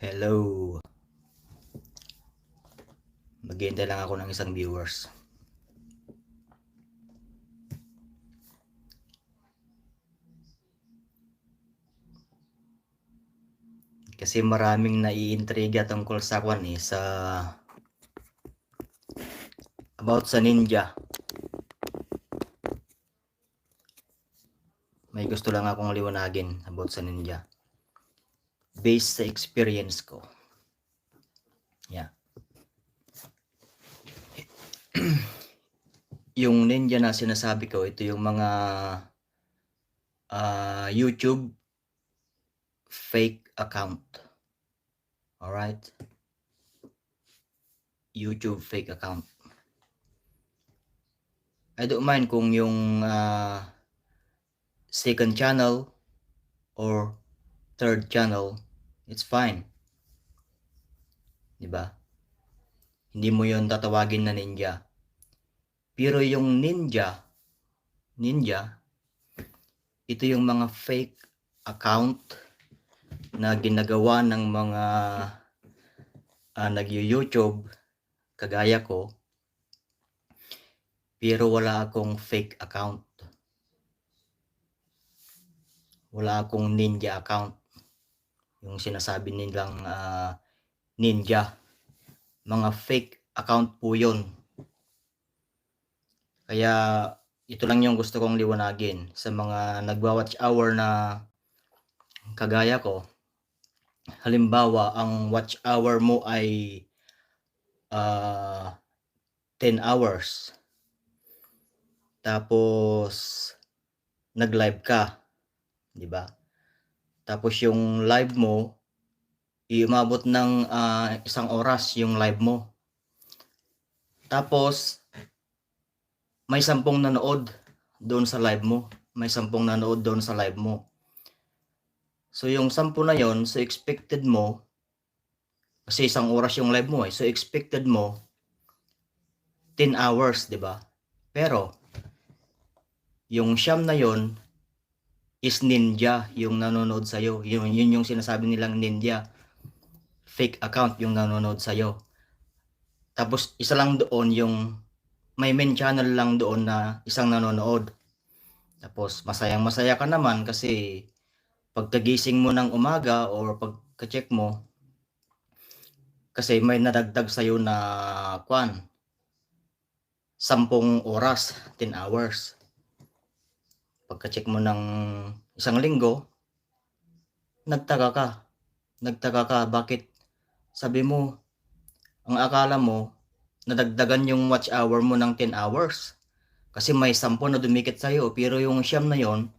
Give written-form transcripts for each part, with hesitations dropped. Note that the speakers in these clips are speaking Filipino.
Hello. Maghihintay lang ako ng isang viewers. Kasi maraming naiintriga tungkol sa sa about sa ninja. May gusto lang akong liwanagin about sa ninja. Based sa experience ko. Yeah. Yung ninja na sinasabi ko, ito yung mga YouTube fake account. Alright? YouTube fake account. I don't mind kung yung second channel or third channel, it's fine. Diba? Hindi mo yon tatawagin na ninja. Pero yung ninja, ito yung mga fake account na ginagawa ng mga nag-YouTube kagaya ko, pero wala akong fake account. Wala akong ninja account. Yung sinasabi nilang ninja. Mga fake account po yun. Kaya ito lang yung gusto kong liwanagin sa mga nagwa-watch hour na kagaya ko. Halimbawa, ang watch hour mo ay 10 hours. Tapos nag-live ka, 'di ba? Tapos yung live mo umabot ng 1 oras yung live mo. Tapos may 10 nanood doon sa live mo. May 10 nanood doon sa live mo. So yung 10 na yon, so expected mo, kasi 1 oras yung live mo so expected mo 10 hours, 'di ba? Pero yung siyam na yon is ninja yung nanonood sa'yo. Yun yung sinasabi nilang ninja. Fake account yung nanonood sa'yo. Tapos isa lang doon yung may main channel lang doon na isang nanonood. Tapos masayang-masaya ka naman kasi pagkagising mo ng umaga or pagka-check mo, kasi may nadagdag sa'yo na 10 oras, 10 hours. Pagka-check mo ng isang linggo, nagtaka ka, bakit? Sabi mo, ang akala mo, nadagdagan yung watch hour mo ng 10 hours. Kasi may 10 na dumikit sa'yo, pero yung siyam na yon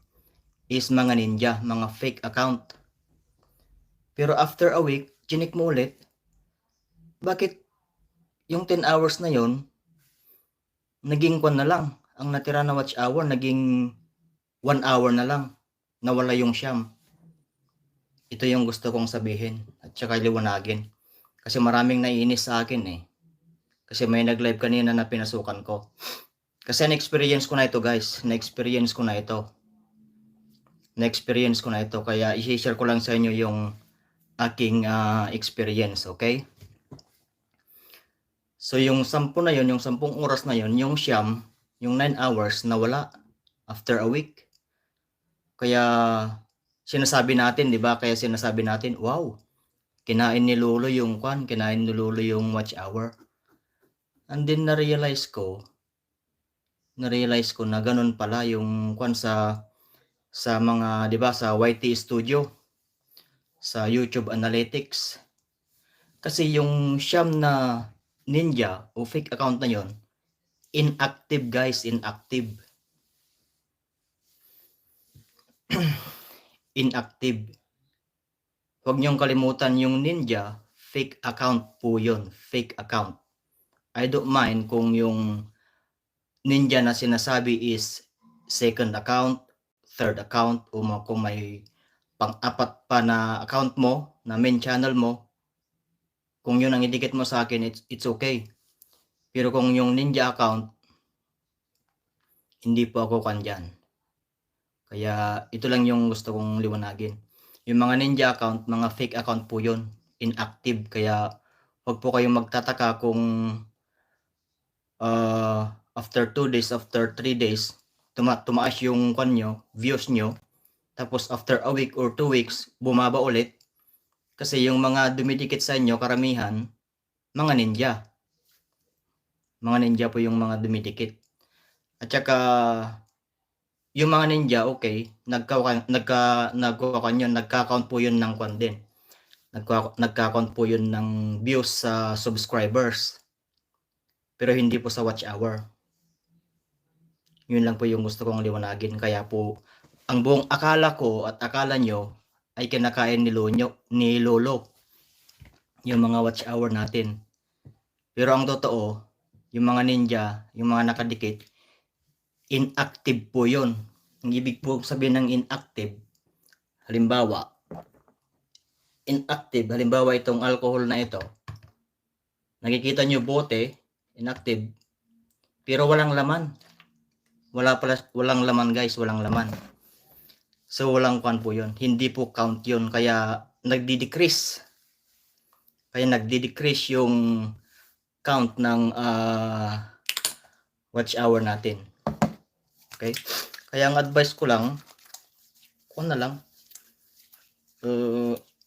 is mga ninja, mga fake account. Pero after a week, chinik mo ulit, bakit yung 10 hours na yon naging 1 na lang. Ang natira na watch hour, naging 1 hour na lang. Nawala yung siyam. Ito yung gusto kong sabihin at saka liwanagin. Kasi maraming naiinis sa akin Kasi may nag-live kanina na pinasukan ko. Kasi na-experience ko na ito, guys. Na-experience ko na ito. Kaya i-share ko lang sa inyo yung aking experience, okay? So yung 10 na yon, yung 10 oras na yon, yung siyam, yung 9 hours nawala after a week. Kaya sinasabi natin, 'di ba? Wow, kinain ni Lolo yung watch hour. And then na-realize ko na ganun pala yung sa mga, 'di ba, sa YT Studio, sa YouTube Analytics. Kasi yung siyam na ninja o fake account na yon, inactive, guys, inactive. Inactive. Huwag niyong kalimutan yung ninja, fake account po yun, fake account. I don't mind kung yung ninja na sinasabi is second account, third account, o kung may pang-apat pa na account mo, na main channel mo, kung yun ang idikit mo sa akin, it's okay. Pero kung yung ninja account, hindi po ako kandyan. Kaya ito lang yung gusto kong liwanagin. Yung mga ninja account, mga fake account po yun. inactive. Kaya wag po kayong magtataka kung after 2 days, after 3 days, tumaas yung views nyo. Tapos after a week or 2 weeks, bumaba ulit. Kasi yung mga dumidikit sa inyo, karamihan, mga ninja. Mga ninja po yung mga dumidikit. At saka, yung mga ninja, okay, nagka-count po yun ng kwan din. Nagka-count po yun ng views sa subscribers. Pero hindi po sa watch hour. Yun lang po yung gusto kong liwanagin. Kaya po, ang buong akala ko at akala nyo ay kinakain ni Lolo yung mga watch hour natin. Pero ang totoo, yung mga ninja, yung mga nakadikit, inactive po yun. Ang ibig po sabihin ng inactive, halimbawa itong alcohol na ito, nakikita nyo bote, inactive, pero walang laman. Walang laman guys, walang laman. So walang kwan po yun. Hindi po count yun. Kaya nagdi-decrease. Yung count ng watch hour natin. Okay? Kaya ang advice ko lang, kung na lang,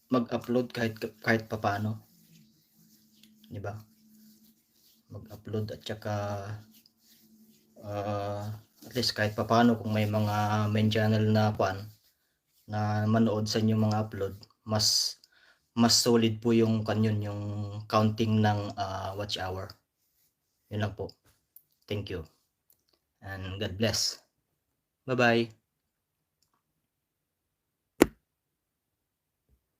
mag-upload kahit papaano. Diba? Mag-upload at saka at least kahit papaano kung may mga main channel na na manood sa inyong mga upload, mas solid po yung yung counting ng watch hour. Yun lang po. Thank you. And God bless. Bye-bye.